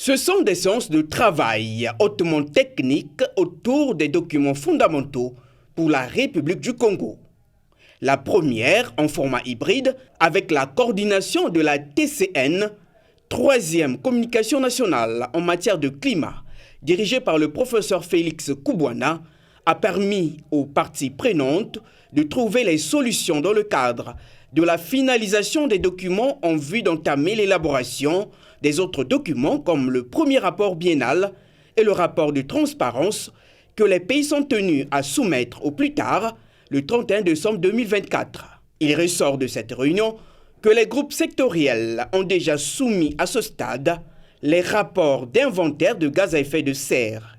Ce sont des séances de travail hautement techniques autour des documents fondamentaux pour la République du Congo. La première en format hybride avec la coordination de la TCN, troisième communication nationale en matière de climat, dirigée par le professeur Félix Koubouana, a permis aux parties prenantes de trouver les solutions dans le cadre de la finalisation des documents en vue d'entamer l'élaboration des autres documents comme le premier rapport biennal et le rapport de transparence que les pays sont tenus à soumettre au plus tard le 31 décembre 2024. Il ressort de cette réunion que les groupes sectoriels ont déjà soumis à ce stade les rapports d'inventaire de gaz à effet de serre.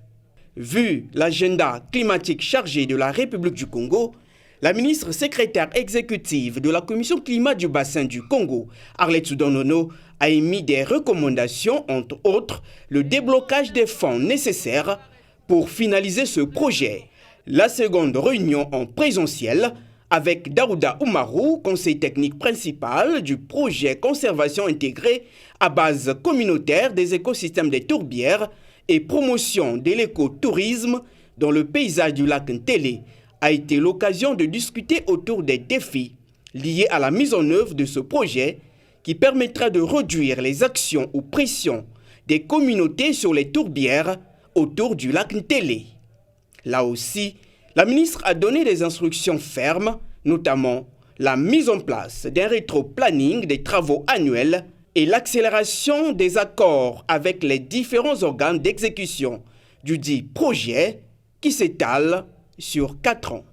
Vu l'agenda climatique chargé de la République du Congo, la ministre secrétaire exécutive de la Commission climat du bassin du Congo, Arlette Soudan-Nono, a émis des recommandations, entre autres, le déblocage des fonds nécessaires pour finaliser ce projet. La seconde réunion en présentiel avec Daouda Oumarou, conseiller technique principal du projet conservation intégrée à base communautaire des écosystèmes des tourbières et promotion de l'écotourisme dans le paysage du lac Ntélé, a été l'occasion de discuter autour des défis liés à la mise en œuvre de ce projet qui permettra de réduire les actions ou pressions des communautés sur les tourbières autour du lac Ntélé. Là aussi, la ministre a donné des instructions fermes, notamment la mise en place d'un rétro-planning des travaux annuels et l'accélération des accords avec les différents organes d'exécution du dit projet qui s'étale sur 4 ans.